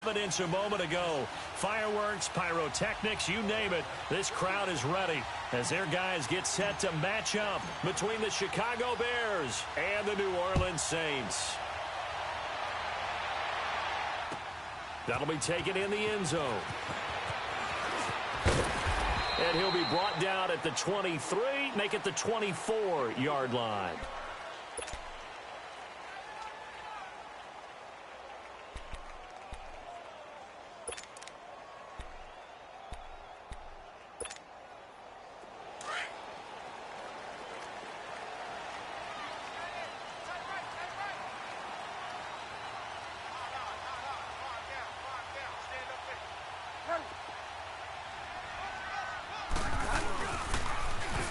confidence a moment ago. Fireworks, pyrotechnics, you name it. This crowd is ready as their guys get set to match up between the Chicago Bears and the New Orleans Saints. That'll be taken in the end zone. And he'll be brought down at the 23, make it the 24-yard line.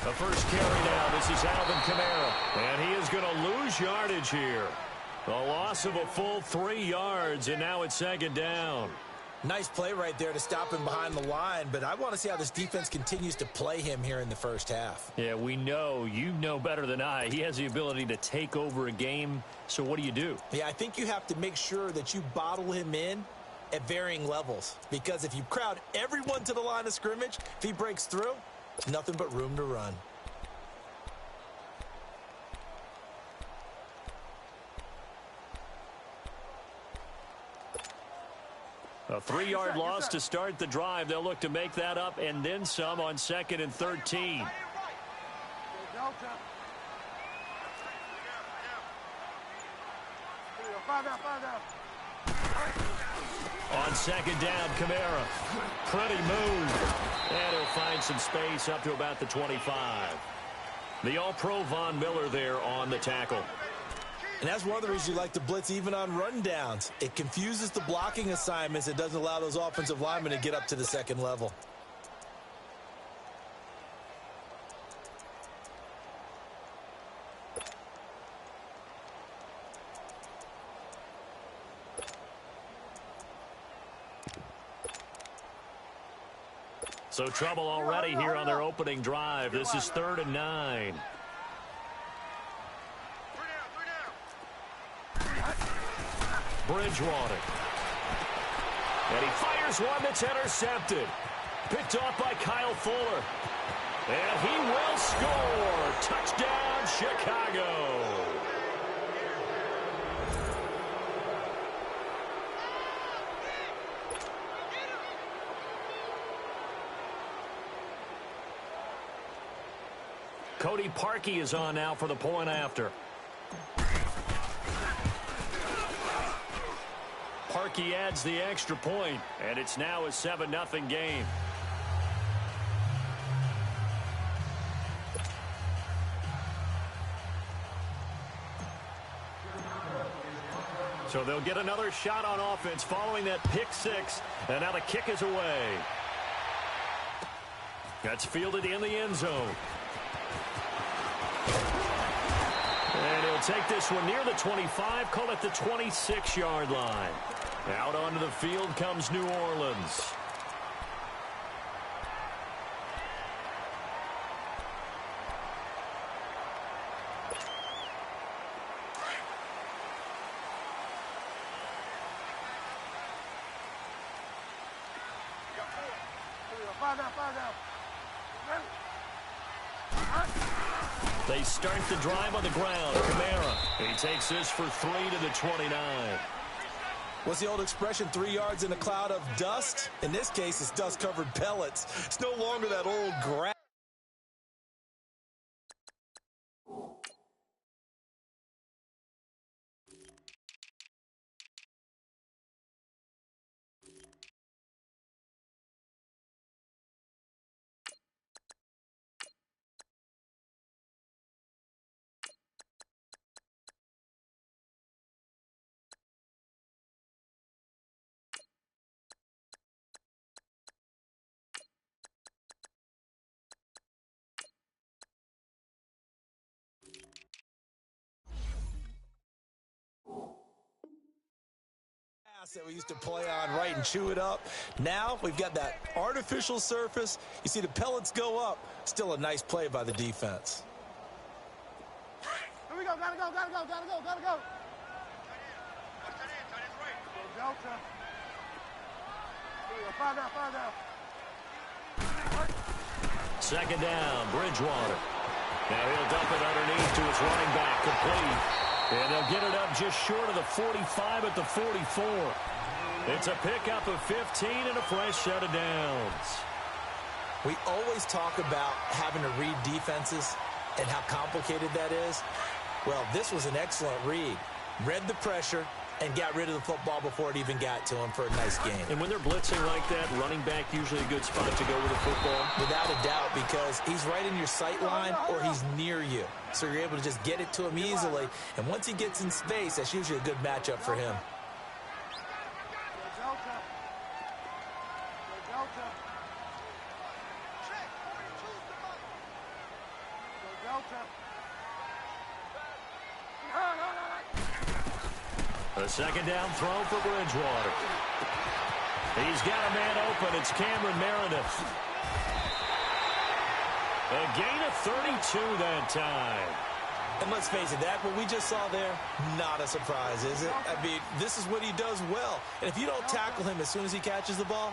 The first carry now, this is Alvin Kamara, and he is going to lose yardage here. A loss of a full 3 yards, and now it's second down. Nice play right there to stop him behind the line, but I want to see how this defense continues to play him here in the first half. Yeah, we know, you know better than I, he has the ability to take over a game, so what do? Yeah, I think you have to make sure that you bottle him in at varying levels, because if you crowd everyone to the line of scrimmage, if he breaks through, nothing but room to run. A 3-yard loss to start the drive. They'll look to make that up and then some on 2nd and 13. On 2nd down, Kamara. Pretty move. And he'll find some space up to about the 25. The All-Pro Von Miller there on the tackle. And that's one of the reasons you like to blitz even on rundowns. It confuses the blocking assignments. It doesn't allow those offensive linemen to get up to the second level. So trouble already here on their opening drive. This is 3rd and 9. Bridgewater. And he fires one that's intercepted. Picked off by Kyle Fuller. And he will score. Touchdown, Chicago. Cody Parkey is on now for the point after. Parkey adds the extra point, and it's now a 7-0 game. So they'll get another shot on offense following that pick six, and now the kick is away. That's fielded in the end zone. And he'll take this one near the 25, call it the 26-yard line. Out onto the field comes New Orleans. They start the drive on the ground. Kamara. He takes this for 3 to the 29. What's the old expression, 3 yards in a cloud of dust? In this case, it's dust-covered pellets. It's no longer that old grass. That we used to play on, right, and chew it up. Now we've got that artificial surface. You see the pellets go up. Still a nice play by the defense. Here we go. Gotta go. Delta. Second down, Bridgewater. Now he'll dump it underneath to his running back, complete. And they'll get it up just short of the 45 at the 44. It's a pickup of 15 and a fresh set of downs. We always talk about having to read defenses and how complicated that is. Well, this was an excellent read. Read the pressure and got rid of the football before it even got to him for a nice game. And when they're blitzing like that, running back usually a good spot to go with the football? Without a doubt, because he's right in your sight line or he's near you. So you're able to just get it to him easily. And once he gets in space, that's usually a good matchup for him. A second down throw for Bridgewater. He's got a man open. It's Cameron Meredith. A gain of 32 that time. And let's face it, that what we just saw there, not a surprise, is it? I mean, this is what he does well. And if you don't tackle him as soon as he catches the ball,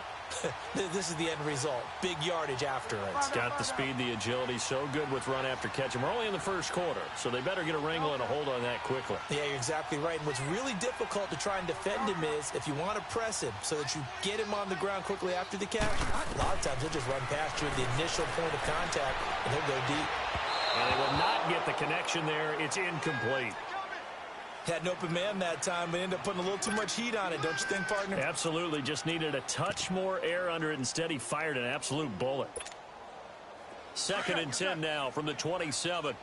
this is the end result. Big yardage after it. It's got the speed, the agility, so good with run after catch. And we're only in the first quarter, so they better get a wrangle and a hold on that quickly. Yeah, you're exactly right. And what's really difficult to try and defend him is if you want to press him so that you get him on the ground quickly after the catch, a lot of times he'll just run past you at the initial point of contact, and he'll go deep. And they will not get the connection there. It's incomplete. Had an open man that time, but ended up putting a little too much heat on it, don't you think, partner? Absolutely. Just needed a touch more air under it. Instead, he fired an absolute bullet. Second and 10 now from the 27.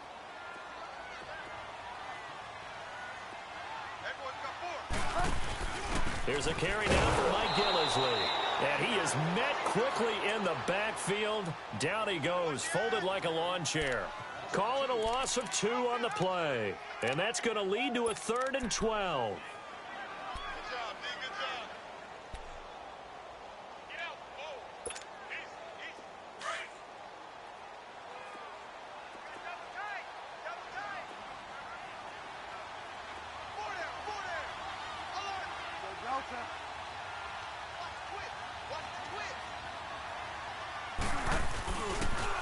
Here's a carry now for Mike Gillisley. And he is met quickly in the backfield. Down he goes, folded like a lawn chair. Call it a loss of 2 on the play. And that's going to lead to a 3rd and 12.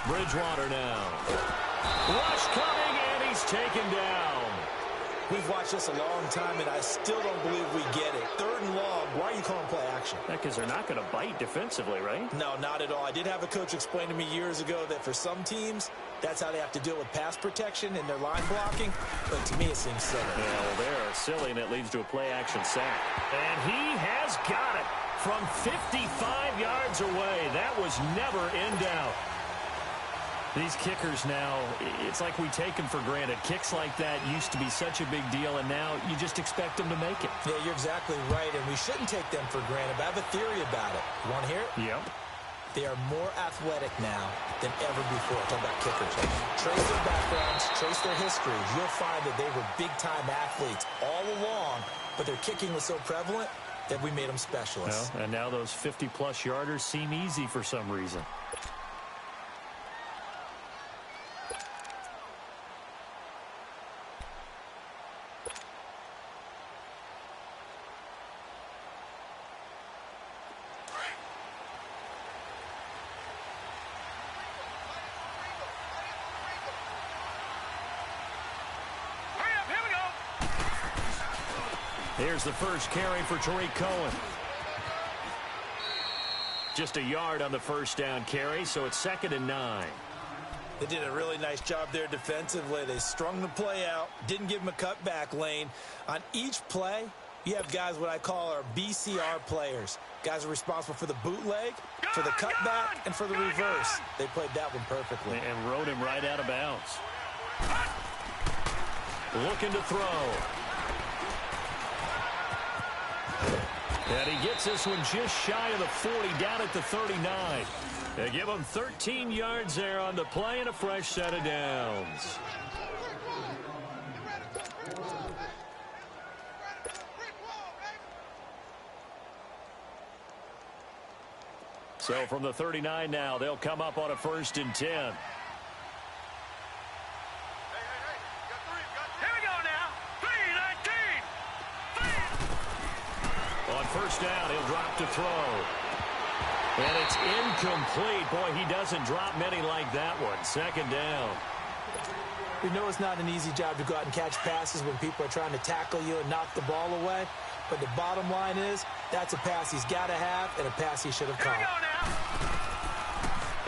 Bridgewater now. Rush coming, and he's taken down. We've watched this a long time, and I still don't believe we get it. 3rd and long. Why are you calling play action? Because they're not going to bite defensively, right? No, not at all. I did have a coach explain to me years ago that for some teams, that's how they have to deal with pass protection and their line blocking. But to me, it seems silly. Yeah, well, they're silly, and it leads to a play action sack. And he has got it from 55 yards away. That was never in doubt. These kickers now, it's like we take them for granted. Kicks like that used to be such a big deal, and now you just expect them to make it. Yeah, you're exactly right, and we shouldn't take them for granted. But I have a theory about it. You want to hear it? Yep. They are more athletic now than ever before. Talk about kickers. Trace their backgrounds, trace their histories. You'll find that they were big-time athletes all along, but their kicking was so prevalent that we made them specialists. Well, and now those 50-plus yarders seem easy for some reason. Here's the first carry for Tariq Cohen. Just a yard on the first down carry, so it's 2nd and 9. They did a really nice job there defensively. They strung the play out, didn't give him a cutback lane. On each play, you have guys what I call our BCR players. Guys are responsible for the bootleg, for the cutback, and for the reverse. They played that one perfectly. And rode him right out of bounds. Looking to throw. And he gets this one just shy of the 40, down at the 39. They give him 13 yards there on the play and a fresh set of downs. So from the 39 now, they'll come up on a 1st and 10. On first down, he'll drop to throw. And it's incomplete. Boy, he doesn't drop many like that one. Second down. We know it's not an easy job to go out and catch passes when people are trying to tackle you and knock the ball away. But the bottom line is, that's a pass he's got to have and a pass he should have caught.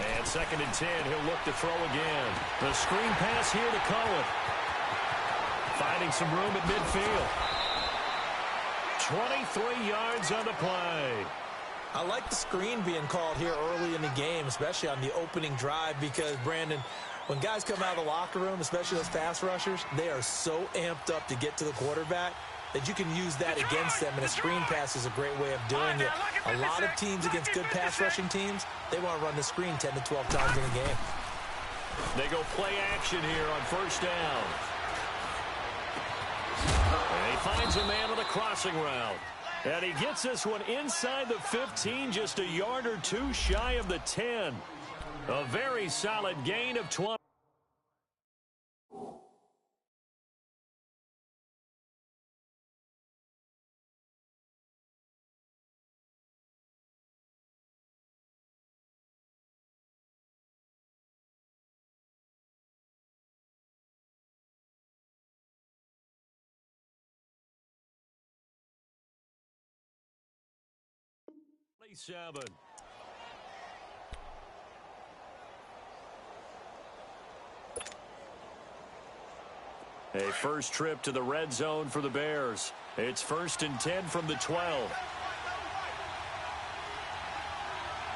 And second and 10, he'll look to throw again. The screen pass here to Cohen. Finding some room at midfield. 23 yards on the play. I like the screen being called here early in the game, especially on the opening drive, because, Brandon, when guys come out of the locker room, especially those pass rushers, they are so amped up to get to the quarterback that you can use that against them, and a screen pass is a great way of doing it. A lot of teams against good pass rushing teams, they want to run the screen 10 to 12 times in a game. They go play action here on first down. And he finds a man on the crossing route. And he gets this one inside the 15, just a yard or two shy of the 10. A very solid gain of 20. Seven. A first trip to the red zone for the Bears. It's first and 10 from the 12.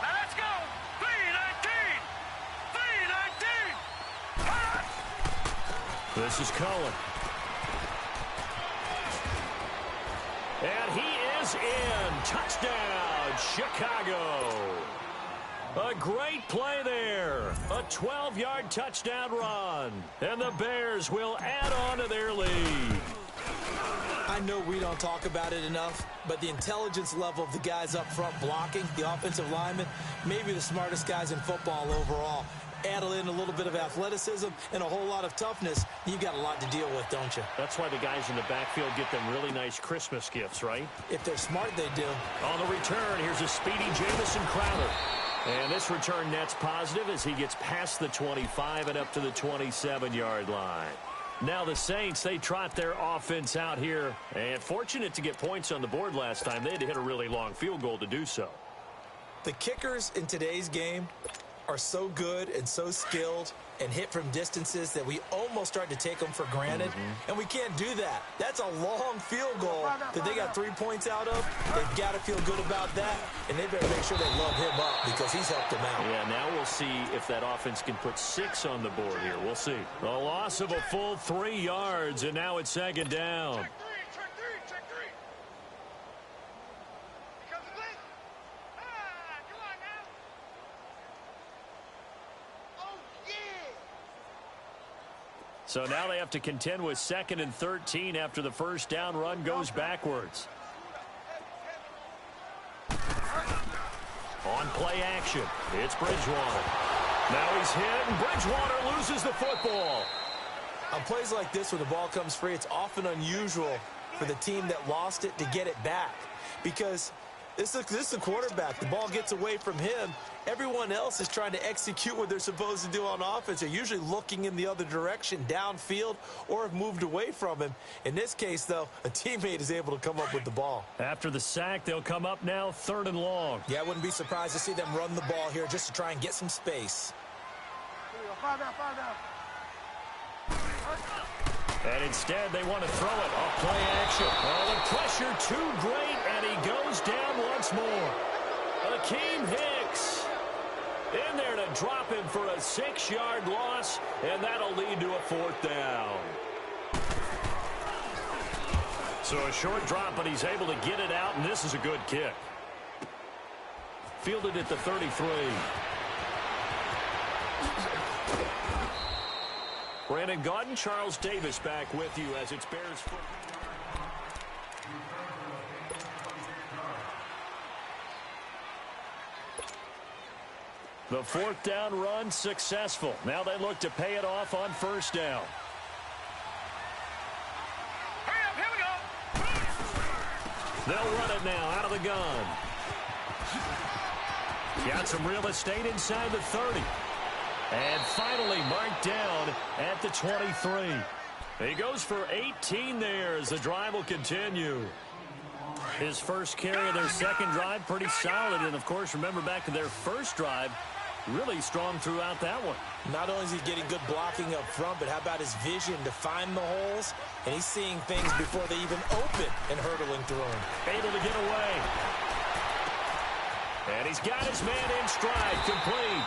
Now let's go. 3-19. This is Cohen. And he is in. Touchdown, Chicago. A great play there. A 12-yard touchdown run. And the Bears will add on to their lead. I know we don't talk about it enough, but the intelligence level of the guys up front blocking, the offensive linemen, maybe the smartest guys in football overall. Add in a little bit of athleticism and a whole lot of toughness, you've got a lot to deal with, don't you? That's why the guys in the backfield get them really nice Christmas gifts, right? If they're smart, they do. On the return, here's a speedy Jamison Crowder. And this return net's positive as he gets past the 25 and up to the 27-yard line. Now the Saints, they trot their offense out here. And fortunate to get points on the board last time. They had to hit a really long field goal to do so. The kickers in today's game are so good and so skilled and hit from distances that we almost start to take them for granted. And we can't do that. That's a long field goal that they got 3 points out of. They've got to feel good about that, and they better make sure they love him up because he's helped them out. Yeah, now we'll see if that offense can put 6 on the board here. We'll see. A loss of a full 3 yards, and now it's second down. So now they have to contend with 2nd and 13 after the first down run goes backwards. On play action, it's Bridgewater. Now he's hit, and Bridgewater loses the football. On plays like this where the ball comes free, it's often unusual for the team that lost it to get it back because this is the quarterback. The ball gets away from him. Everyone else is trying to execute what they're supposed to do on offense. They're usually looking in the other direction, downfield, or have moved away from him. In this case, though, a teammate is able to come up with the ball. After the sack, they'll come up now 3rd and long. Yeah, I wouldn't be surprised to see them run the ball here just to try and get some space. And instead, they want to throw it off play action. Oh, the pressure too great, and he goes down once more. Akeem Hicks in there to drop him for a 6-yard loss, and that'll lead to a 4th down. So a short drop, but he's able to get it out, and this is a good kick. Fielded at the 33. Brandon Gaudin, Charles Davis back with you as it's Bears football. The 4th down run successful. Now they look to pay it off on first down. Hurry up, here we go. They'll run it now out of the gun. Got some real estate inside the 30. And finally marked down at the 23. He goes for 18 there as the drive will continue. His first carry of their second drive, pretty solid. And, of course, remember back to their first drive, really strong throughout that one. Not only is he getting good blocking up front, but how about his vision to find the holes? And he's seeing things before they even open and hurdling through them. Able to get away. And he's got his man in stride, complete.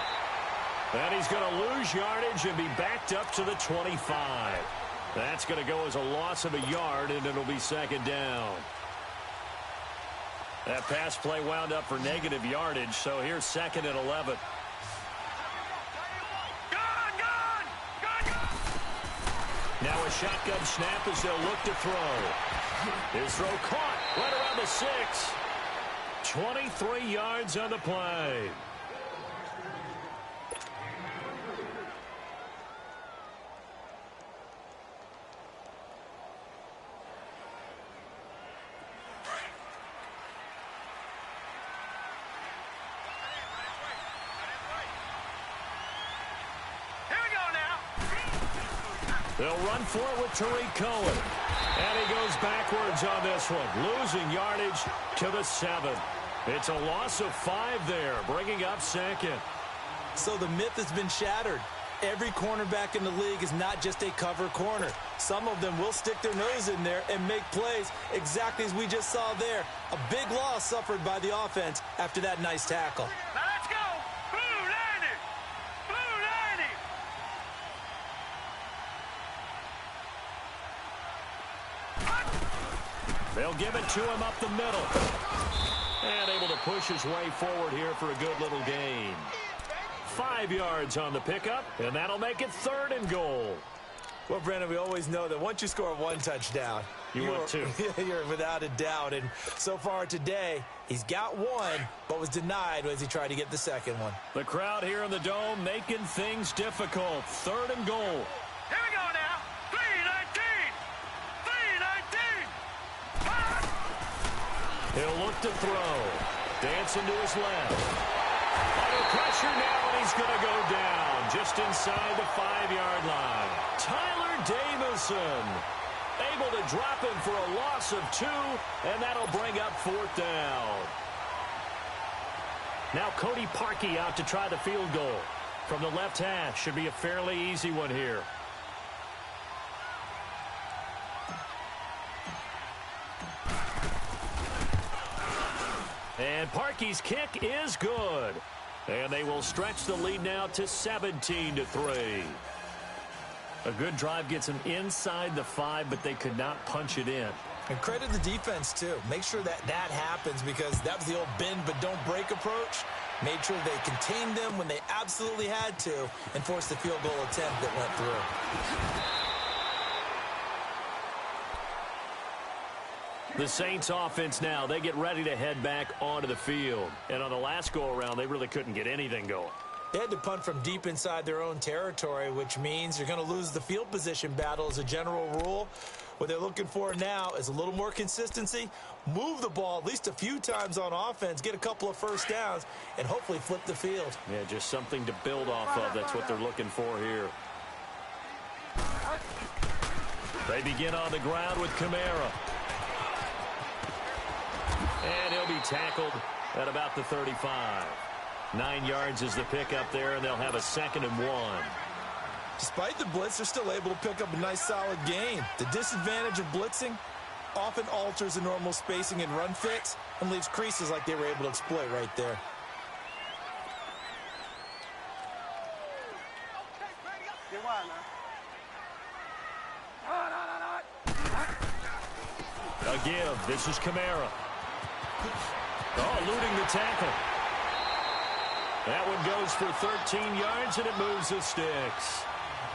And he's going to lose yardage and be backed up to the 25. That's going to go as a loss of a yard, and it'll be second down. That pass play wound up for negative yardage, so here's second and 11. Now a shotgun snap as they'll look to throw. His throw caught right around the 6. 23 yards on the play. They'll run for it with Tariq Cohen. And he goes backwards on this one, losing yardage to the 7. It's a loss of 5 there, bringing up second. So the myth has been shattered. Every cornerback in the league is not just a cover corner. Some of them will stick their nose in there and make plays exactly as we just saw there. A big loss suffered by the offense after that nice tackle. Now let's go. Blue 90. Blue 90. They'll give it to him up the middle. And able to push his way forward here for a good little gain. 5 yards on the pickup, and that'll make it 3rd and goal. Well, Brandon, we always know that once you score one touchdown, you want two. You're without a doubt. And so far today, he's got one, but was denied as he tried to get the second one. The crowd here in the Dome making things difficult. 3rd and goal. Here we go now. 319. 319. He'll look to throw. Dancing to his left. Under pressure now, and he's going to go down just inside the 5-yard line. Tyler Davison able to drop him for a loss of 2, and that'll bring up 4th down. Now Cody Parkey out to try the field goal. From the left hash, should be a fairly easy one here. And Parkey's kick is good. And they will stretch the lead now to 17-3. A good drive gets them inside the 5, but they could not punch it in. And credit the defense, too. Make sure that happens because that was the old bend but don't break approach. Made sure they contained them when they absolutely had to and forced the field goal attempt that went through. The Saints offense now, they get ready to head back onto the field. And on the last go-around, they really couldn't get anything going. They had to punt from deep inside their own territory, which means you're going to lose the field position battle as a general rule. What they're looking for now is a little more consistency, move the ball at least a few times on offense, get a couple of first downs, and hopefully flip the field. Yeah, just something to build off of. That's what they're looking for here. They begin on the ground with Kamara. And he'll be tackled at about the 35. 9 yards is the pickup there, and they'll have a 2nd and 1. Despite the blitz, they're still able to pick up a nice solid gain. The disadvantage of blitzing often alters the normal spacing and run fits and leaves creases like they were able to exploit right there. A give. This is Kamara. Oh, eluding the tackle. That one goes for 13 yards, and it moves the sticks.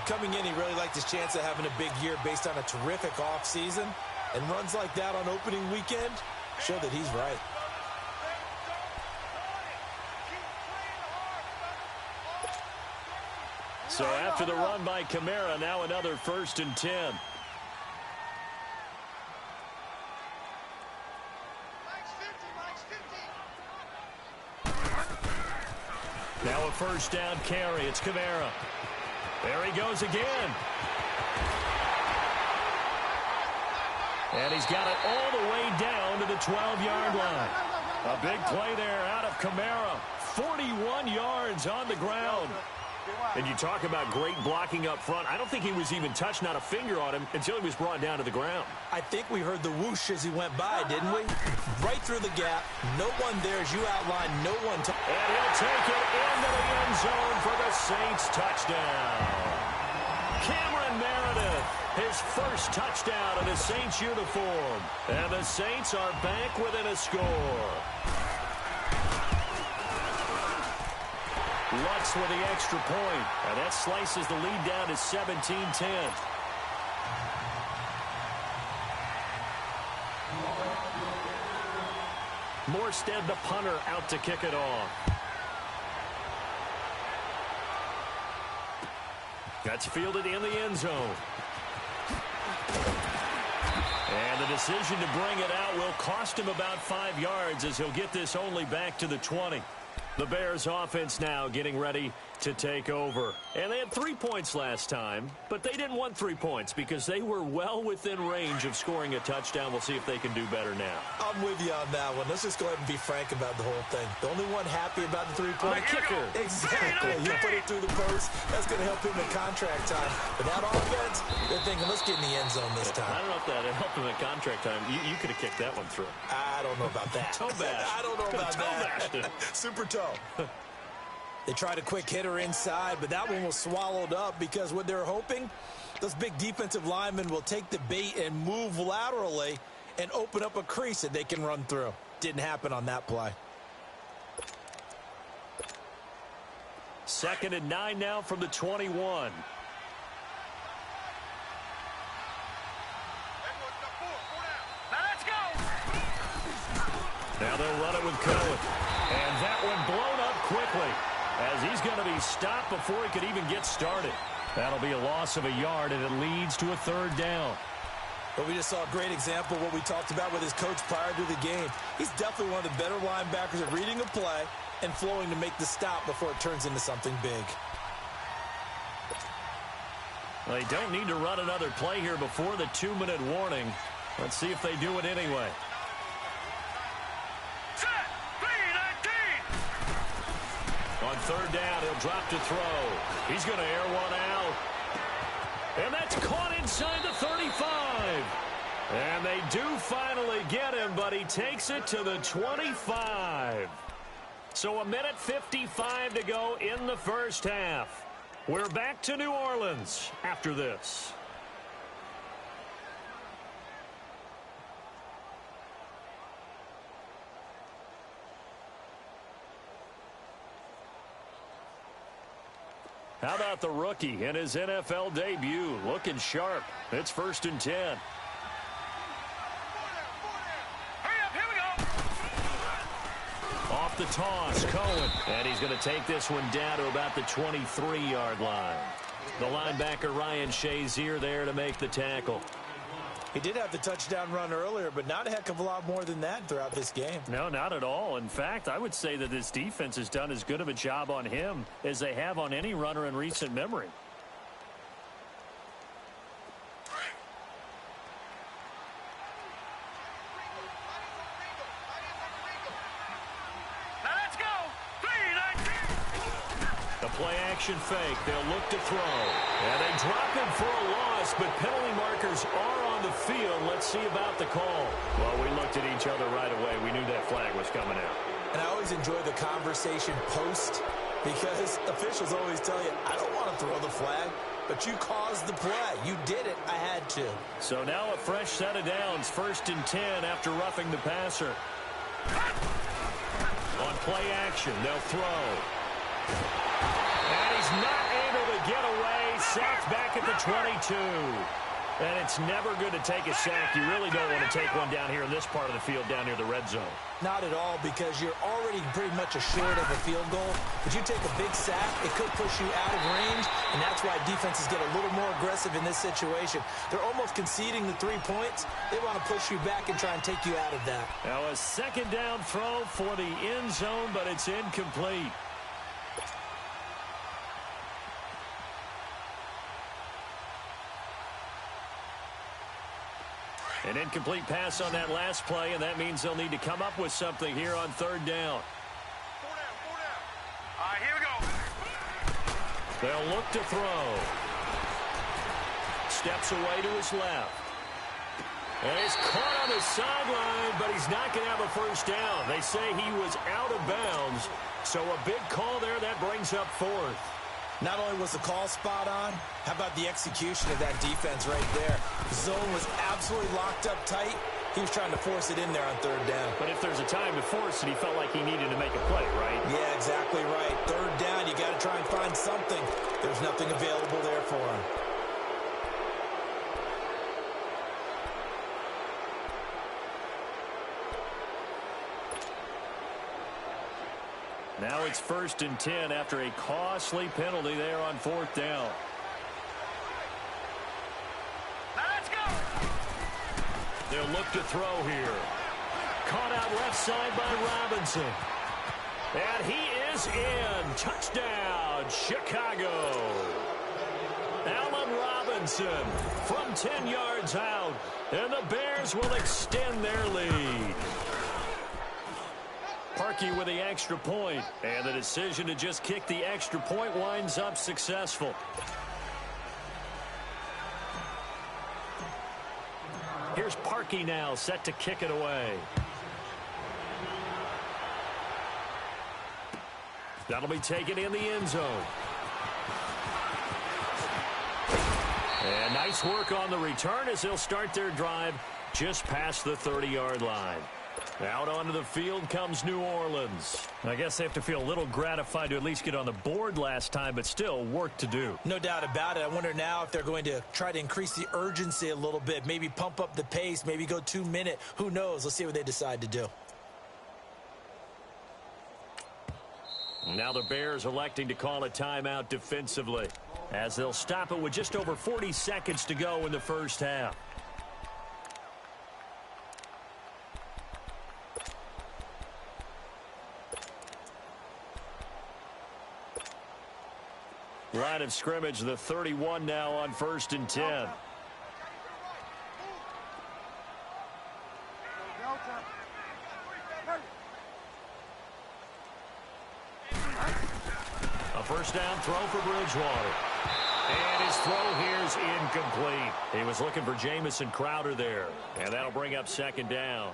Coming in, he really liked his chance of having a big year based on a terrific offseason. And runs like that on opening weekend show that he's right. So after the run by Kamara, now another 1st and 10. Now a first down carry. It's Kamara. There he goes again. And he's got it all the way down to the 12-yard line. A big play there out of Kamara. 41 yards on the ground. And you talk about great blocking up front. I don't think he was even touched, not a finger on him, until he was brought down to the ground. I think we heard the whoosh as he went by, didn't we? Right through the gap. No one there, as you outlined. No one. And he'll take it into the end zone for the Saints touchdown. Cameron Meredith, his first touchdown in a Saints uniform. And the Saints are back within a score. Lutz with the extra point. And that slices the lead down to 17-10. Morstead, the punter, out to kick it off. That's fielded in the end zone. And the decision to bring it out will cost him about 5 yards as he'll get this only back to the 20. The Bears offense now getting ready to take over. And they had 3 points last time, but they didn't want 3 points because they were well within range of scoring a touchdown. We'll see if they can do better now. I'm with you on that one. Let's just go ahead and be frank about the whole thing. The only one happy about the 3-point kicker. Exactly. You put it through the post. That's going to help him in contract time. But that offense, they're thinking, let's get in the end zone this time. I don't know if that helped him in contract time. You could have kicked that one through. I don't know about that. Toe bash. I don't know about that. Super toe. They tried a quick hitter inside, but that one was swallowed up because what they're hoping, those big defensive linemen will take the bait and move laterally and open up a crease that they can run through. Didn't happen on that play. 2nd and 9 now from the 21. Now they'll run it with Cohen. And that one blown up quickly as he's going to be stopped before he could even get started. That'll be a loss of a yard, and it leads to a 3rd down. But we just saw a great example of what we talked about with his coach prior to the game. He's definitely one of the better linebackers at reading a play and flowing to make the stop before it turns into something big. They don't need to run another play here before the 2-minute warning. Let's see if they do it anyway. On 3rd down, he'll drop to throw. He's going to air one out. And that's caught inside the 35. And they do finally get him, but he takes it to the 25. So 1:55 to go in the first half. We're back to New Orleans after this. How about the rookie in his NFL debut? Looking sharp. It's 1st and 10. Hurry up, here we go. Off the toss, Cohen. And he's going to take this one down to about the 23-yard line. The linebacker, Ryan Shazier, there to make the tackle. He did have the touchdown run earlier, but not a heck of a lot more than that throughout this game. No, not at all. In fact, I would say that this defense has done as good of a job on him as they have on any runner in recent memory. Now let's go. 3-19. The play action fake. They'll look to throw. And they drop him for a loss, but penalty markers are on the field. Let's see about the call. Well, we looked at each other right away. We knew that flag was coming out. And I always enjoy the conversation post because officials always tell you, I don't want to throw the flag, but you caused the play. You did it. I had to. So now a fresh set of downs. 1st and 10 after roughing the passer. On play action, they'll throw. And he's not able to get away. Sacked back at the 22. And it's never good to take a sack. You really don't want to take one down here in this part of the field, down near the red zone. Not at all, because you're already pretty much assured of a field goal. But you take a big sack, it could push you out of range, and that's why defenses get a little more aggressive in this situation. They're almost conceding the 3 points. They want to push you back and try and take you out of that. Now a 2nd down throw for the end zone, but it's incomplete. An incomplete pass on that last play, and that means they'll need to come up with something here on third down. 4 down, 4 down. All right, here we go. They'll look to throw. Steps away to his left. And he's caught on the sideline, but he's not going to have a first down. They say he was out of bounds, so a big call there. That brings up fourth. Not only was the call spot on, how about the execution of that defense right there? The zone was absolutely locked up tight. He was trying to force it in there on third down. But if there's a time to force it, he felt like he needed to make a play, right? Yeah, exactly right. Third down, you got to try and find something. There's nothing available there for him. Now it's 1st and 10 after a costly penalty there on fourth down. Now let's go. They'll look to throw here. Caught out left side by Robinson. And he is in. Touchdown, Chicago. Allen Robinson from 10 yards out. And the Bears will extend their lead. Parkey with the extra point, and the decision to just kick the extra point winds up successful. Here's Parkey now, set to kick it away. That'll be taken in the end zone. And nice work on the return as they'll start their drive just past the 30-yard line. Out onto the field comes New Orleans. I guess they have to feel a little gratified to at least get on the board last time, but still work to do. No doubt about it. I wonder now if they're going to try to increase the urgency a little bit, maybe pump up the pace, maybe go 2 minute. Who knows? Let's see what they decide to do. Now the Bears electing to call a timeout defensively as they'll stop it with just over 40 seconds to go in the first half. Line of scrimmage, the 31 now on 1st and 10. A first down throw for Bridgewater. And his throw here is incomplete. He was looking for Jamison Crowder there. And that'll bring up 2nd down.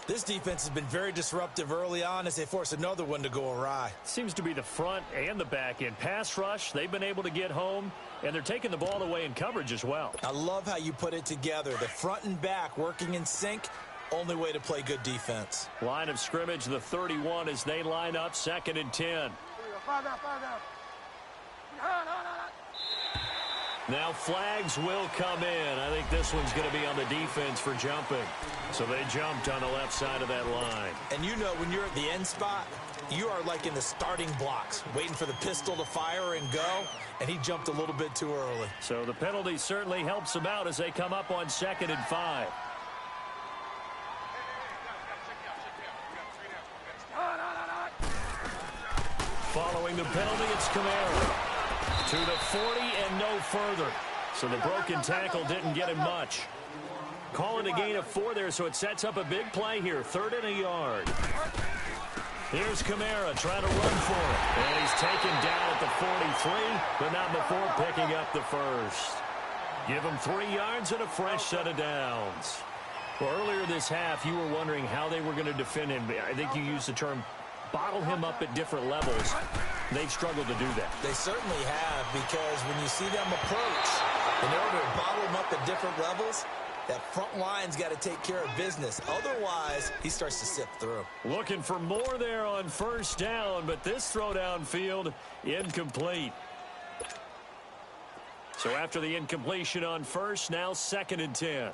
This defense has been very disruptive early on as they force another one to go awry. Seems to be the front and the back end. Pass rush, they've been able to get home, and they're taking the ball away in coverage as well. I love how you put it together. The front and back working in sync, only way to play good defense. Line of scrimmage, the 31 as they line up 2nd and 10. Now flags will come in. I think this one's going to be on the defense for jumping. So they jumped on the left side of that line. And you know when you're at the end spot, you are like in the starting blocks, waiting for the pistol to fire and go, and he jumped a little bit too early. So the penalty certainly helps them out as they come up on 2nd and 5. Following the penalty, it's Kamara. To the 40 and no further. So the broken tackle didn't get him much. Calling a gain of 4 there, so it sets up a big play here. 3rd and a yard. Here's Kamara trying to run for it. And he's taken down at the 43, but not before picking up the first. Give him 3 yards and a fresh set of downs. Well, earlier this half, you were wondering how they were going to defend him. I think you used the term bottle him up at different levels. They've struggled to do that. They certainly have, because when you see them approach, in order to bottle them up at different levels, that front line's got to take care of business. Otherwise, he starts to sift through. Looking for more there on 1st down, but this throw downfield, incomplete. So after the incompletion on 1st, now 2nd and 10.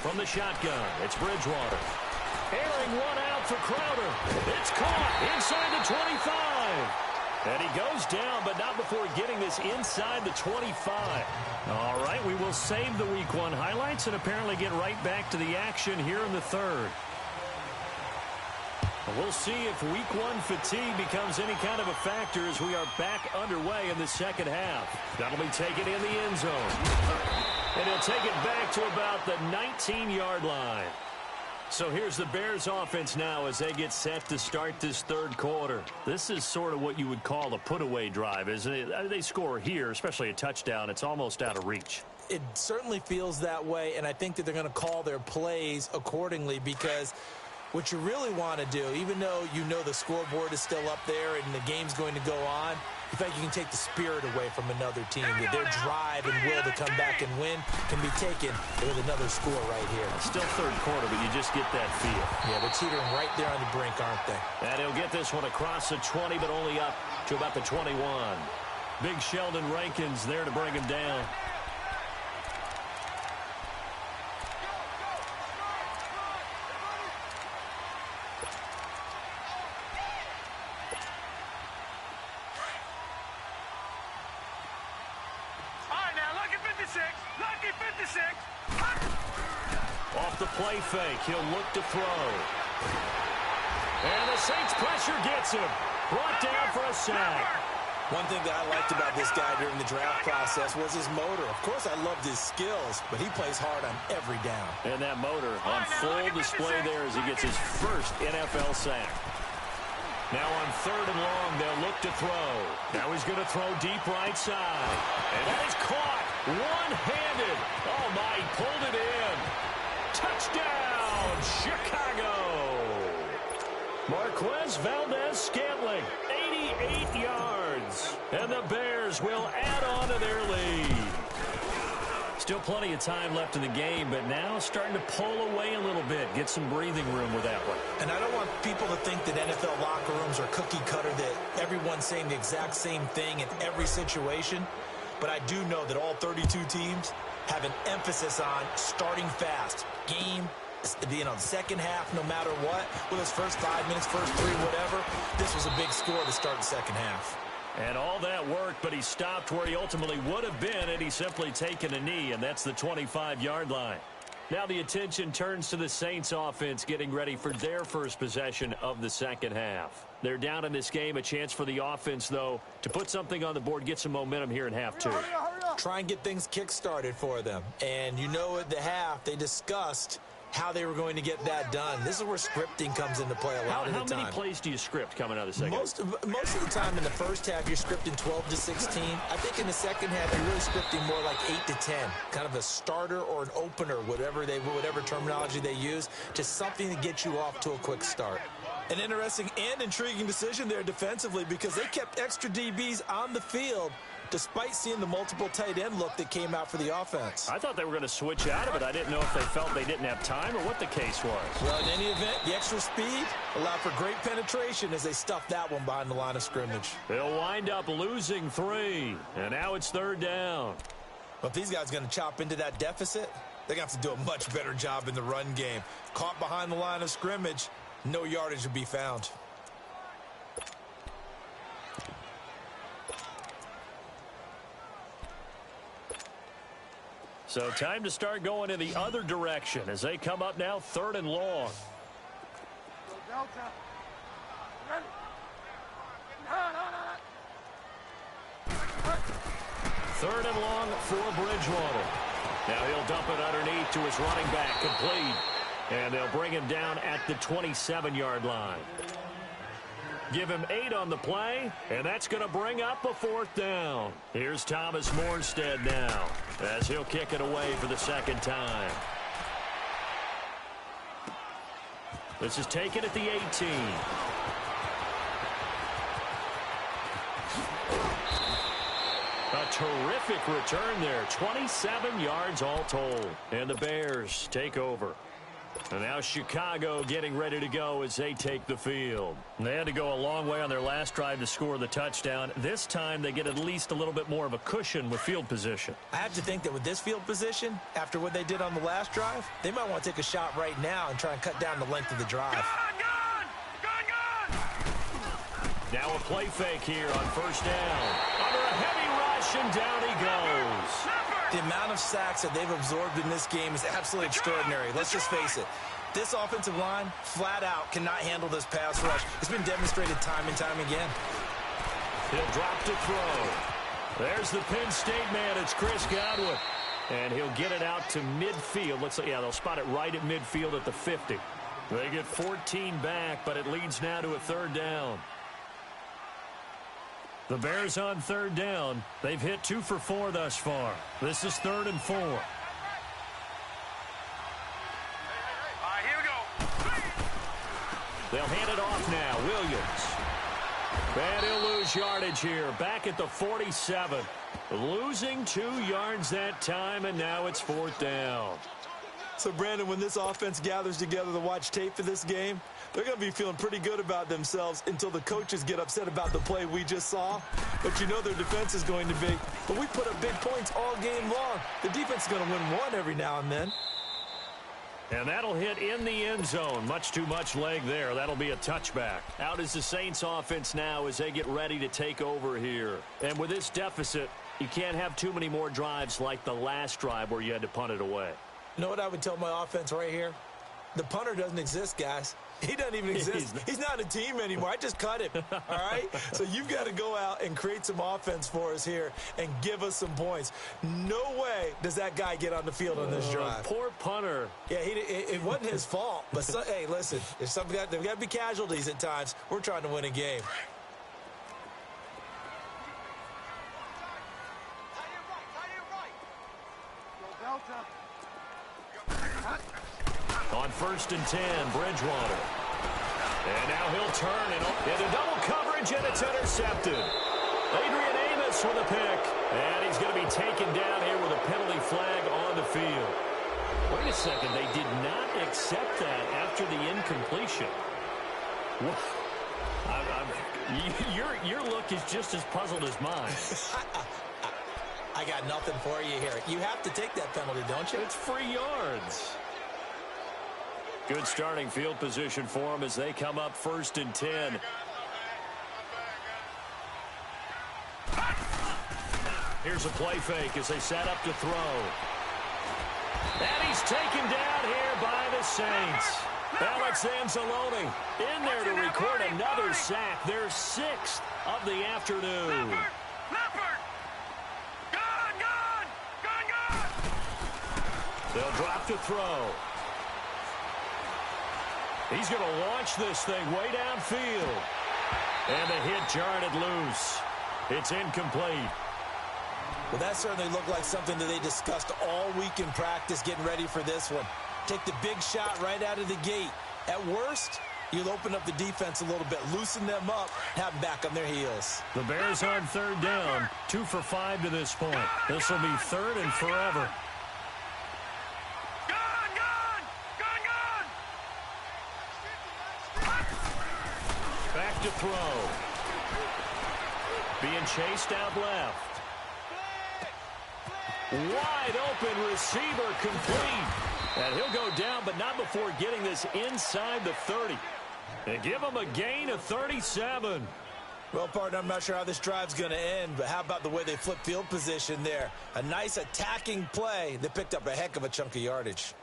From the shotgun, it's Bridgewater. Airing one out for Crowder. It's caught inside the 25. And he goes down, but not before getting this inside the 25. All right, we will save the Week 1 highlights and apparently get right back to the action here in the 3rd. We'll see if week one fatigue becomes any kind of a factor as we are back underway in the second half. That'll be taken in the end zone. And he'll take it back to about the 19-yard line. So here's the Bears offense now as they get set to start this third quarter. This is sort of what you would call a put-away drive, isn't it? They score here, especially a touchdown. It's almost out of reach. It certainly feels that way, and I think that they're going to call their plays accordingly because what you really want to do, even though you know the scoreboard is still up there and the game's going to go on, you think you can take the spirit away from another team. That their drive and will to come back and win can be taken with another score right here. Still third quarter, but you just get that feel. Yeah, they're teetering right there on the brink, aren't they? And he'll get this one across the 20, but only up to about the 21. Big Sheldon Rankins there to bring him down. Off the play fake, he'll look to throw. And the Saints pressure gets him. Brought down for a sack. One thing that I liked about this guy during the draft process was his motor. Of course, I loved his skills, but he plays hard on every down. And that motor on full display there as he gets his first NFL sack. Now on third and long, they'll look to throw. Now he's going to throw deep right side. And that is caught one-handed. Oh, my, he pulled it in. Touchdown, Chicago. Marquez Valdez-Scantling, 88 yards. And the Bears will add on to their lead. Still plenty of time left in the game, but now starting to pull away a little bit, get some breathing room with that one. And I don't want people to think that NFL locker rooms are cookie cutter, that everyone's saying the exact same thing in every situation. But I do know that all 32 teams have an emphasis on starting fast. Game, second half, no matter what. With his first 5 minutes, first three, whatever. This was a big score to start the second half. And all that worked, but he stopped where he ultimately would have been had he simply taken a knee, and that's the 25-yard line. Now the attention turns to the Saints offense getting ready for their first possession of the second half. They're down in this game, a chance for the offense, though, to put something on the board, get some momentum here in half two. Try and get things kick-started for them. And you know at the half, they discussed how they were going to get that done. This is where scripting comes into play a lot of the time. How many plays do you script coming out of the second? Most of the time in the first half, you're scripting 12 to 16. I think in the second half, you're really scripting more like 8 to 10. Kind of a starter or an opener, whatever terminology they use, just something to get you off to a quick start. An interesting and intriguing decision there defensively because they kept extra DBs on the field despite seeing the multiple tight end look that came out for the offense. I thought they were going to switch out of it. I didn't know if they felt they didn't have time or what the case was. Well, in any event, the extra speed allowed for great penetration as they stuffed that one behind the line of scrimmage. They'll wind up losing 3, and now it's third down. But if these guys are going to chop into that deficit, they're going to have to do a much better job in the run game. Caught behind the line of scrimmage, no yardage to be found. So time to start going in the other direction as they come up now third and long. Third and long for Bridgewater. Now he'll dump it underneath to his running back, complete. And they'll bring him down at the 27-yard line. Give him 8 on the play, and that's going to bring up a fourth down. Here's Thomas Morstead now as he'll kick it away for the second time. This is taken at the 18. A terrific return there. 27 yards all told. And the Bears take over. And now Chicago getting ready to go as they take the field. They had to go a long way on their last drive to score the touchdown. This time they get at least a little bit more of a cushion with field position. I have to think that with this field position, after what they did on the last drive, they might want to take a shot right now and try and cut down the length of the drive. Gone! Now a play fake here on first down. Under a heavy rush, and down he goes. The amount of sacks that they've absorbed in this game is absolutely extraordinary. Let's just face it. This offensive line, flat out, cannot handle this pass rush. It's been demonstrated time and time again. He'll drop to throw. There's the Penn State man. It's Chris Godwin. And he'll get it out to midfield. Yeah, they'll spot it right at midfield at the 50. They get 14 back, but it leads now to a third down. The Bears on third down. They've hit 2 for 4 thus far. This is 3rd and 4. All right, here we go. They'll hand it off now. Williams. And he'll lose yardage here. Back at the 47. Losing 2 yards that time, and now it's 4th down. So, Brandon, when this offense gathers together to watch tape for this game, they're going to be feeling pretty good about themselves until the coaches get upset about the play we just saw. But you know their defense is going to be. But we put up big points all game long. The defense is going to win one every now and then. And that'll hit in the end zone. Much too much leg there. That'll be a touchback. Out is the Saints offense now as they get ready to take over here. And with this deficit, you can't have too many more drives like the last drive where you had to punt it away. You know what I would tell my offense right here? The punter doesn't exist, guys. He doesn't even exist. He's not a team anymore. I just cut him, all right? So you've got to go out and create some offense for us here and give us some points. No way does that guy get on the field on this drive. Poor punter. Yeah, it wasn't his fault. But, hey, listen, there's got to be casualties at times. We're trying to win a game. On 1st and 10, Bridgewater. And now he'll turn into double coverage, and it's intercepted. Adrian Amos with a pick. And he's going to be taken down here with a penalty flag on the field. Wait a second. They did not accept that after the incompletion. Your look is just as puzzled as mine. I got nothing for you here. You have to take that penalty, don't you? It's free yards. Good starting field position for them as they come up 1st and 10. Here's a play fake as they set up to throw. And he's taken down here by the Saints. Alex Anzalone in there to record another sack. Their 6th of the afternoon. Leopard! Gun! They'll drop to throw. He's going to launch this thing way downfield. And the hit jarred it loose. It's incomplete. Well, that certainly looked like something that they discussed all week in practice getting ready for this one. Take the big shot right out of the gate. At worst, you'll open up the defense a little bit, loosen them up, have them back on their heels. The Bears on 3rd down, 2 for 5 to this point. This will be 3rd and forever. Back to throw. Being chased out left. Wide open receiver complete. And he'll go down, but not before getting this inside the 30. And give him a gain of 37. Well, partner, I'm not sure how this drive's going to end, but how about the way they flip field position there? A nice attacking play that picked up a heck of a chunk of yardage.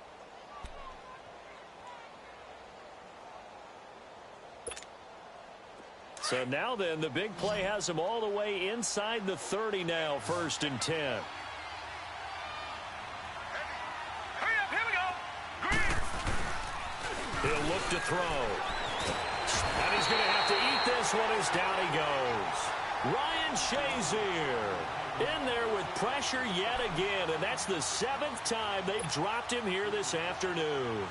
So now then, the big play has him all the way inside the 30 now, 1st and 10. Hurry up, here we go. Green. He'll look to throw. And he's going to have to eat this one as down he goes. Ryan Shazier in there with pressure yet again, and that's the 7th time they've dropped him here this afternoon.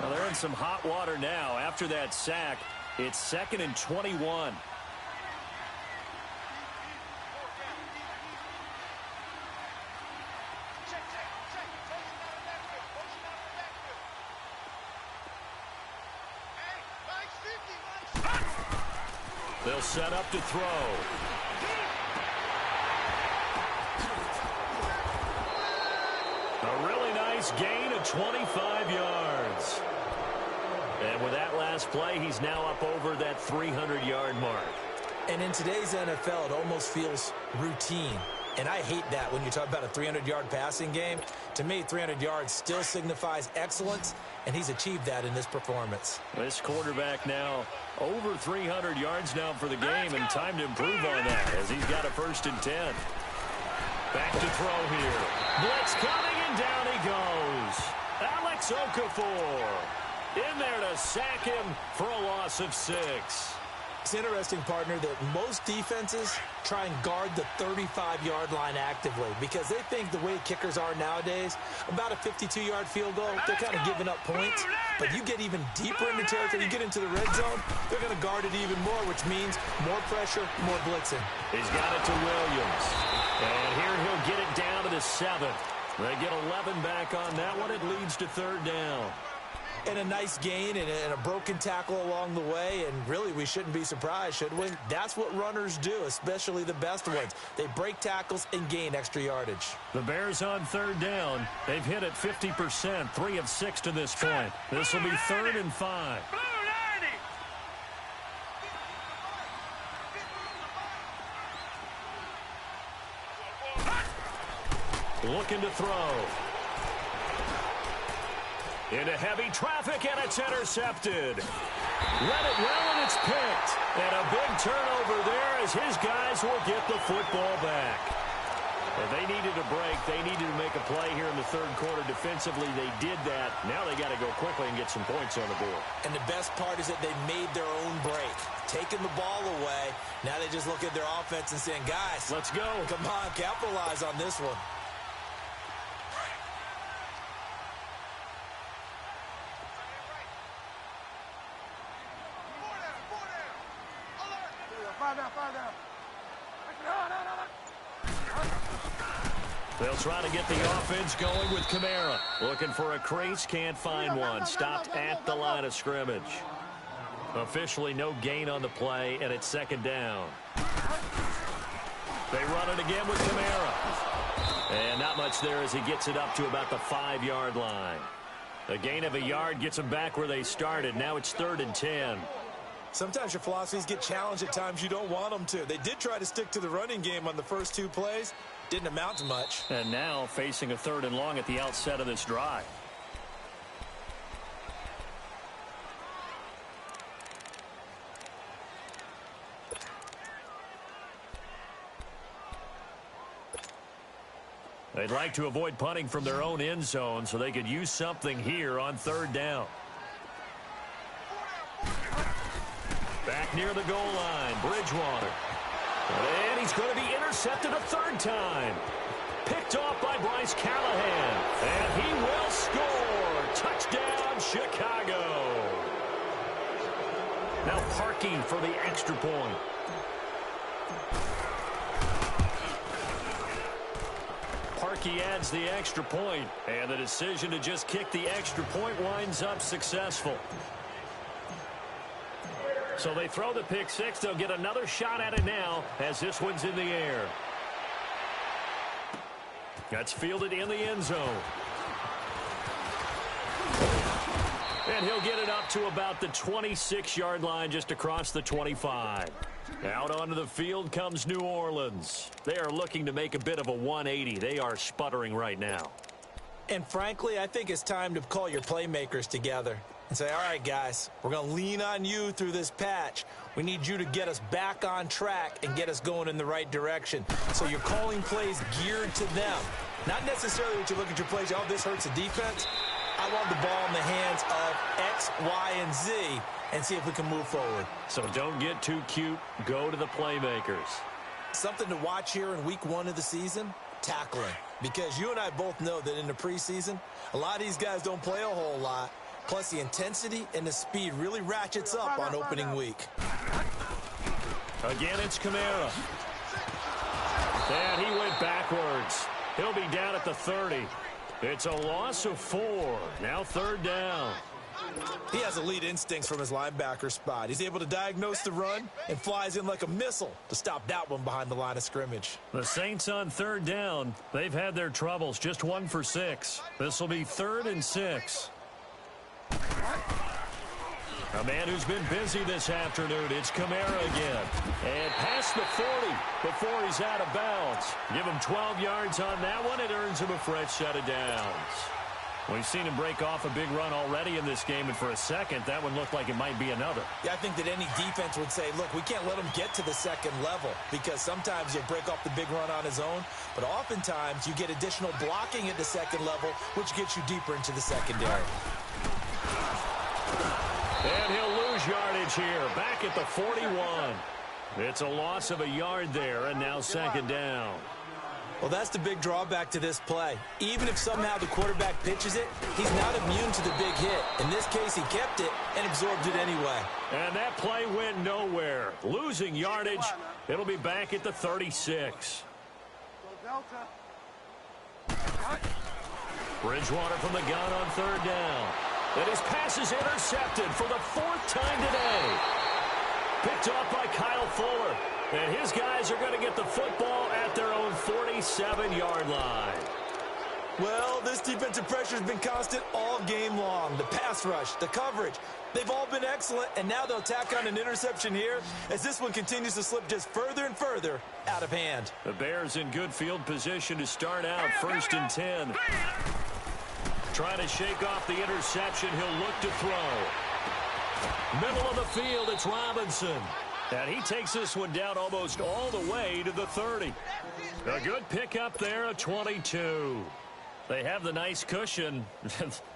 Well, they're in some hot water now. After that sack, it's 2nd and 21. They'll set up to throw. A really nice gain of 25 yards. And with that last play, he's now up over that 300-yard mark. And in today's NFL, it almost feels routine. And I hate that when you talk about a 300-yard passing game. To me, 300 yards still signifies excellence, and he's achieved that in this performance. This quarterback now over 300 yards now for the game, and time to improve on that as he's got a 1st and 10. Back to throw here. Blitz coming, and down he goes. Alex Okafor in there to sack him for a loss of 6. It's interesting, partner, that most defenses try and guard the 35-yard line actively because they think the way kickers are nowadays, about a 52-yard field goal, they're kind of giving up points. But you get even deeper into territory, you get into the red zone, they're going to guard it even more, which means more pressure, more blitzing. He's got it to Williams. And here he'll get it down to the 7. They get 11 back on that one. It leads to 3rd down. And a nice gain and a broken tackle along the way, and really we shouldn't be surprised, should we? That's what runners do, especially the best ones. They break tackles and gain extra yardage. The Bears on 3rd down. They've hit it 50%, 3 of 6 to this point. This will be 3rd and 5. Looking to throw. Into heavy traffic, and it's intercepted. Read it well, and it's picked. And a big turnover there as his guys will get the football back. And they needed a break. They needed to make a play here in the 3rd quarter. Defensively, they did that. Now they got to go quickly and get some points on the board. And the best part is that they made their own break. Taking the ball away. Now they just look at their offense and saying, guys, let's go. Come on, capitalize on this one. They'll try to get the offense going with Kamara. Looking for a crease, can't find one. Stopped at the line of scrimmage. Officially no gain on the play, and it's 2nd down. They run it again with Kamara. And not much there as he gets it up to about the 5-yard line. A gain of a yard gets them back where they started. Now it's 3rd and 10. Sometimes your philosophies get challenged at times you don't want them to. They did try to stick to the running game on the first 2 plays. Didn't amount to much. And now facing a 3rd and long at the outset of this drive. They'd like to avoid punting from their own end zone so they could use something here on 3rd down. Back near the goal line, Bridgewater. And he's going to be intercepted a 3rd time. Picked off by Bryce Callahan. And he will score. Touchdown, Chicago. Now parking for the extra point. Parkey adds the extra point, and the decision to just kick the extra point winds up successful. So they throw the pick 6. They'll get another shot at it now as this one's in the air. That's fielded in the end zone. And he'll get it up to about the 26-yard line just across the 25. Out onto the field comes New Orleans. They are looking to make a bit of a 180. They are sputtering right now. And frankly, I think it's time to call your playmakers together and say, all right, guys, we're going to lean on you through this patch. We need you to get us back on track and get us going in the right direction. So you're calling plays geared to them. Not necessarily what you look at your plays, oh, this hurts the defense. I want the ball in the hands of X, Y, and Z and see if we can move forward. So don't get too cute. Go to the playmakers. Something to watch here in week 1 of the season, tackling. Because you and I both know that in the preseason, a lot of these guys don't play a whole lot. Plus, the intensity and the speed really ratchets up on opening week. Again, it's Kamara. And he went backwards. He'll be down at the 30. It's a loss of 4. Now 3rd down. He has elite instincts from his linebacker spot. He's able to diagnose the run and flies in like a missile to stop that one behind the line of scrimmage. The Saints on 3rd down. They've had their troubles. Just 1 for 6. This will be 3rd and 6. A man who's been busy this afternoon. It's Kamara again. And past the 40 before he's out of bounds. Give him 12 yards on that one. It earns him a fresh set of downs. We've seen him break off a big run already in this game, and for a second, that one looked like it might be another. Yeah, I think that any defense would say, look, we can't let him get to the second level because sometimes he'll break off the big run on his own, but oftentimes you get additional blocking at the second level, which gets you deeper into the secondary. And he'll lose yardage here, back at the 41. It's a loss of a yard there, and now second down. Well, that's the big drawback to this play. Even if somehow the quarterback pitches it, he's not immune to the big hit. In this case, he kept it and absorbed it anyway. And that play went nowhere. Losing yardage, it'll be back at the 36. Bridgewater from the gun on third down. And his pass is intercepted for the fourth time today. Picked off by Kyle Fuller. And his guys are going to get the football at their own 47-yard line. Well, this defensive pressure has been constant all game long. The pass rush, the coverage, they've all been excellent, and now they'll tack on an interception here as this one continues to slip just further and further out of hand. The Bears in good field position to start out, 1st and 10. Trying to shake off the interception. He'll look to throw. Middle of the field, it's Robinson. And he takes this one down almost all the way to the 30. A good pickup there, a 22. They have the nice cushion.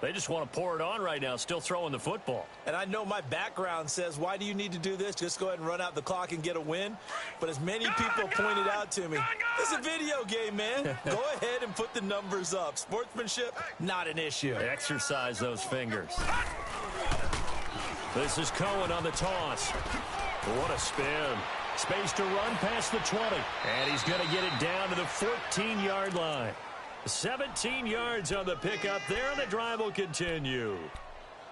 They just want to pour it on right now, still throwing the football. And I know my background says, why do you need to do this? Just go ahead and run out the clock and get a win. But as many people pointed out to me, this is a video game, man. Go ahead and put the numbers up. Sportsmanship, not an issue. Exercise those fingers. This is Cohen on the toss. What a spin. Space to run past the 20. And he's going to get it down to the 14-yard line. 17 yards on the pickup there, and the drive will continue.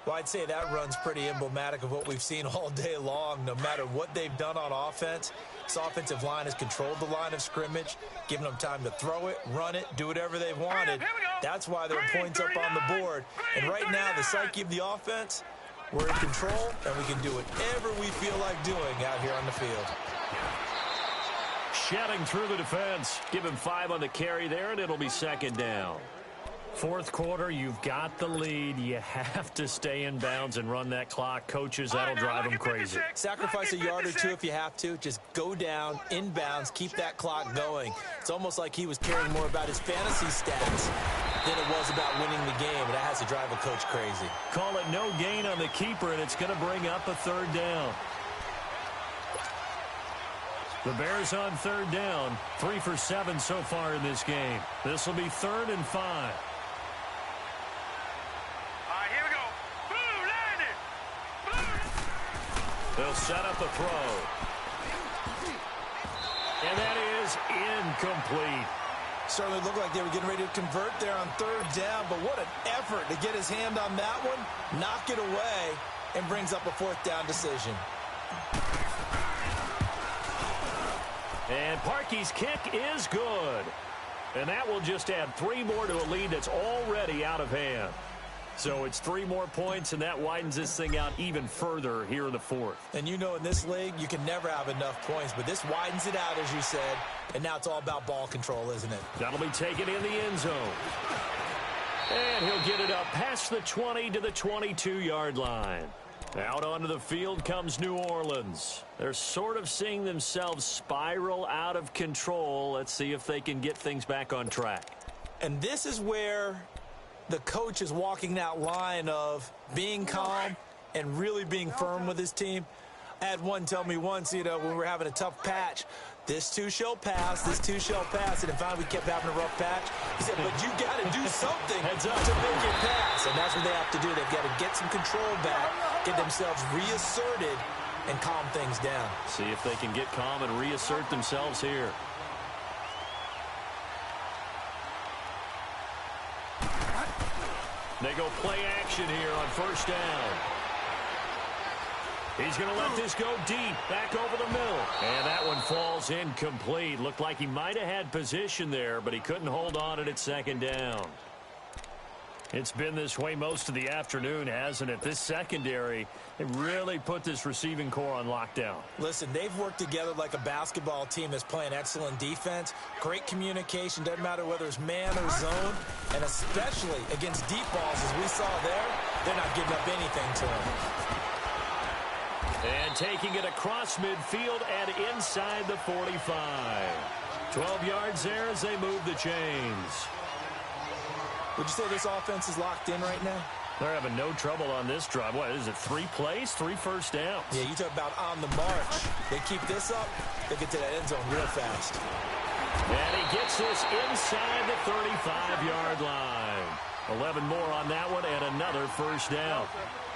Well, I'd say that run's pretty emblematic of what we've seen all day long. No matter what they've done on offense, this offensive line has controlled the line of scrimmage, given them time to throw it, run it, do whatever they've wanted. That's why there are points up on the board. And right now, the psyche of the offense, we're in control, and we can do whatever we feel like doing out here on the field. Shedding through the defense. Give him 5 on the carry there, and it'll be second down. Fourth quarter, you've got the lead. You have to stay in bounds and run that clock. Coaches, that'll drive them crazy. Sacrifice a yard or two if you have to. Just go down, in bounds, keep that clock going. It's almost like he was caring more about his fantasy stats than it was about winning the game. That has to drive a coach crazy. Call it no gain on the keeper, and it's going to bring up a third down. The Bears on third down, 3 for 7 so far in this game. This will be 3rd and 5. All right, here we go. Blue, landing. Blue. They'll set up a throw. And that is incomplete. Certainly looked like they were getting ready to convert there on third down, but what an effort to get his hand on that one, knock it away, and brings up a 4th down decision. And Parkey's kick is good. And that will just add 3 more to a lead that's already out of hand. So it's 3 more points, and that widens this thing out even further here in the 4th. And you know in this league, you can never have enough points, but this widens it out, as you said. And now it's all about ball control, isn't it? That'll be taken in the end zone. And he'll get it up past the 20 to the 22-yard line. Out onto the field comes New Orleans. They're sort of seeing themselves spiral out of control. Let's see if they can get things back on track. And this is where the coach is walking that line of being calm and really being firm with his team. I had one tell me once, when we were having a tough patch, this too shall pass, this too shall pass. And finally we kept having a rough patch. He said, but you got to do something to make it pass. And that's what they have to do. They've got to get some control back, get themselves reasserted, and calm things down. See if they can get calm and reassert themselves here. They go play action here on first down. He's going to let this go deep, back over the middle. And that one falls incomplete. Looked like he might have had position there, but he couldn't hold on at second down. It's been this way most of the afternoon, hasn't it? This secondary, they really put this receiving core on lockdown. Listen, they've worked together like a basketball team that's playing excellent defense. Great communication, doesn't matter whether it's man or zone. And especially against deep balls, as we saw there, they're not giving up anything to them. And taking it across midfield and inside the 45. 12 yards there as they move the chains. Would you say this offense is locked in right now? They're having no trouble on this drive. What is it, 3 plays, 3 first downs? Yeah, you talk about on the march. They keep this up, they get to that end zone real fast. And he gets this inside the 35-yard line. 11 more on that one and another first down.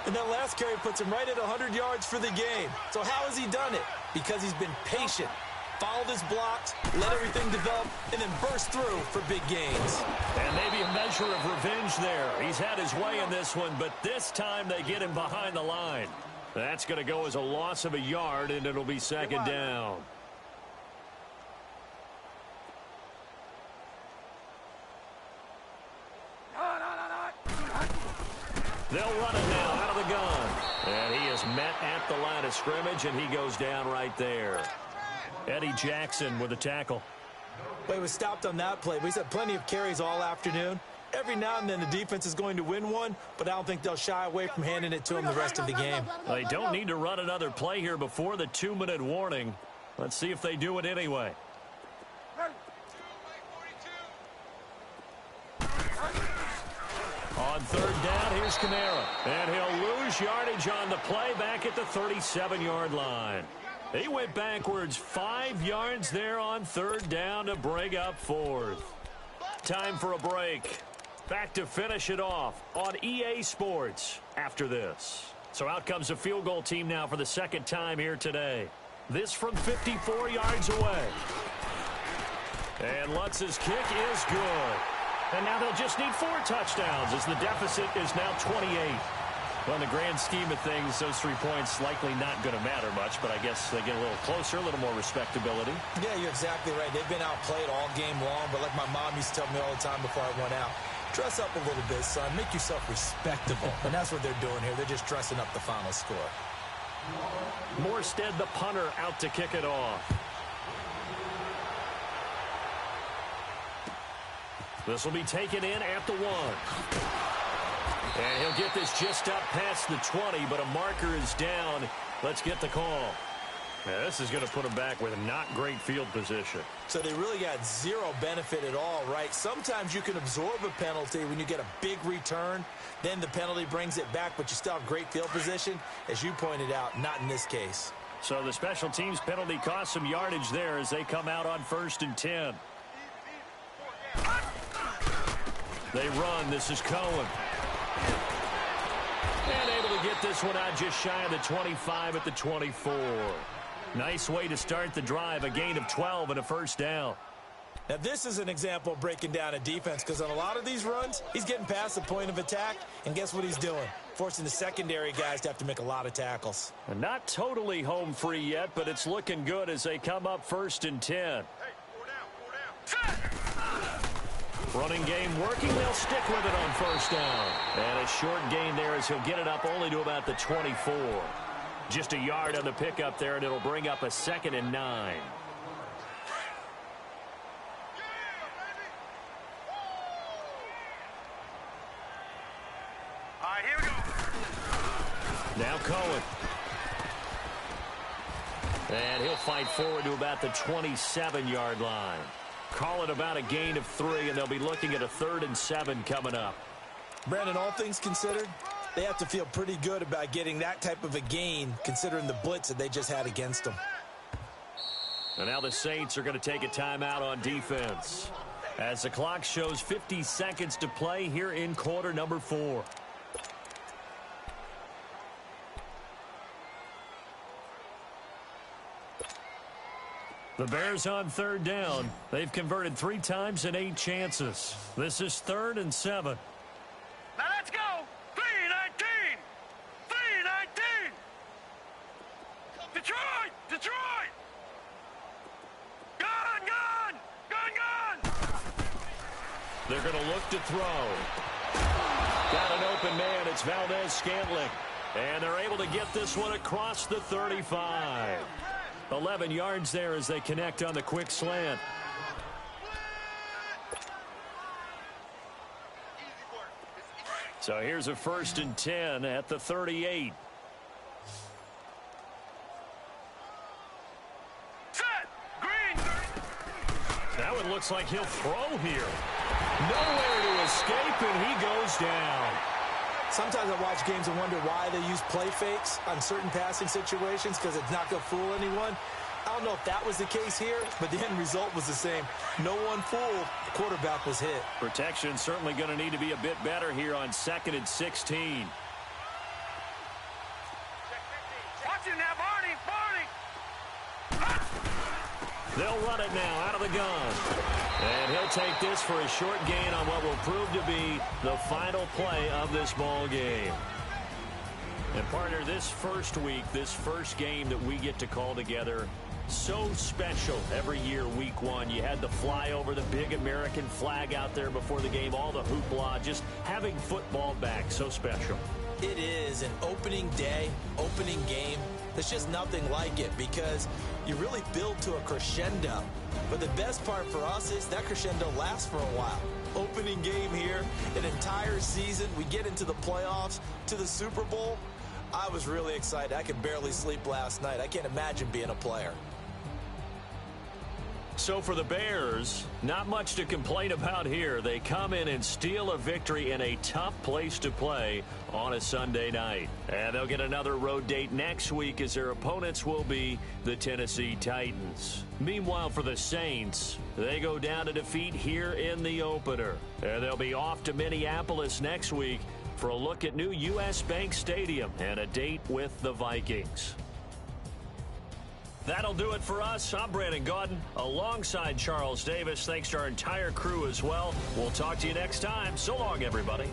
And that last carry puts him right at 100 yards for the game. So how has he done it? Because he's been patient. Followed his blocks, let everything develop, and then burst through for big gains. And maybe a measure of revenge there. He's had his way in this one, but this time they get him behind the line. That's going to go as a loss of a yard, and it'll be second down. They'll run it now out of the gun. And he is met at the line of scrimmage, and he goes down right there. Eddie Jackson with a tackle. Well, he was stopped on that play, but he's had plenty of carries all afternoon. Every now and then the defense is going to win one, but I don't think they'll shy away from handing it to him the rest of the game. They don't need to run another play here before the 2-minute warning. Let's see if they do it anyway. On third down, here's Kamara. And he'll lose yardage on the play back at the 37-yard line. He went backwards 5 yards there on third down to bring up fourth. Time for a break. Back to finish it off on EA Sports after this. So out comes the field goal team now for the second time here today. This from 54 yards away. And Lutz's kick is good. And now they'll just need 4 touchdowns as the deficit is now 28. Well, in the grand scheme of things, those 3 points likely not going to matter much, but I guess they get a little closer, a little more respectability. Yeah, you're exactly right. They've been outplayed all game long, but like my mom used to tell me all the time before I went out, dress up a little bit, son. Make yourself respectable. And that's what they're doing here. They're just dressing up the final score. Morstead, the punter, out to kick it off. This will be taken in at the 1. And he'll get this just up past the 20, but a marker is down. Let's get the call. Now, this is going to put him back with not great field position. So they really got zero benefit at all, right? Sometimes you can absorb a penalty when you get a big return. Then the penalty brings it back, but you still have great field position. As you pointed out, not in this case. So the special teams penalty cost some yardage there as they come out on 1st and 10. They run. This is Cohen. And able to get this one out just shy of the 25 at the 24. Nice way to start the drive. A gain of 12 and a first down. Now, this is an example of breaking down a defense because on a lot of these runs, he's getting past the point of attack, and guess what he's doing? Forcing the secondary guys to have to make a lot of tackles. And not totally home free yet, but it's looking good as they come up 1st and 10. Running game working. They'll stick with it on 1st down. And a short gain there as he'll get it up only to about the 24. Just a yard on the pickup there, and it'll bring up a 2nd and 9. All right, here we go. Now Cohen. And he'll fight forward to about the 27-yard line. Call it about a gain of 3, and they'll be looking at a 3rd and 7 coming up. Brandon, all things considered, they have to feel pretty good about getting that type of a gain considering the blitz that they just had against them. And now the Saints are going to take a timeout on defense as the clock shows 50 seconds to play here in quarter number 4. The Bears on 3rd down. They've converted 3 times and 8 chances. This is 3rd and 7. Now let's go. 3-19. 3-19. Detroit. Detroit. Gun. They're going to look to throw. Got an open man. It's Valdez-Scantling. And they're able to get this one across the 35. 11 yards there as they connect on the quick slant. So here's a 1st and 10 at the 38. That one looks like he'll throw here. Nowhere to escape, and he goes down. Sometimes I watch games and wonder why they use play fakes on certain passing situations, because it's not going to fool anyone. I don't know if that was the case here, but the end result was the same. No one fooled. The quarterback was hit. Protection certainly going to need to be a bit better here on 2nd and 16. Watch it now, Barney. They'll run it now out of the gun. And he'll take this for a short gain on what will prove to be the final play of this ball game. And partner, this first week, this first game that we get to call together, so special every year, week 1. You had the flyover, the big American flag out there before the game, all the hoopla, just having football back, so special. It is an opening day, opening game. There's just nothing like it because you really build to a crescendo. But the best part for us is that crescendo lasts for a while. Opening game here, an entire season. We get into the playoffs, to the Super Bowl. I was really excited. I could barely sleep last night. I can't imagine being a player. So for the Bears, not much to complain about here. They come in and steal a victory in a tough place to play on a Sunday night. And they'll get another road date next week as their opponents will be the Tennessee Titans. Meanwhile, for the Saints, they go down to defeat here in the opener. And they'll be off to Minneapolis next week for a look at new U.S. Bank Stadium and a date with the Vikings. That'll do it for us. I'm Brandon Gaudin alongside Charles Davis. Thanks to our entire crew as well. We'll talk to you next time. So long, everybody.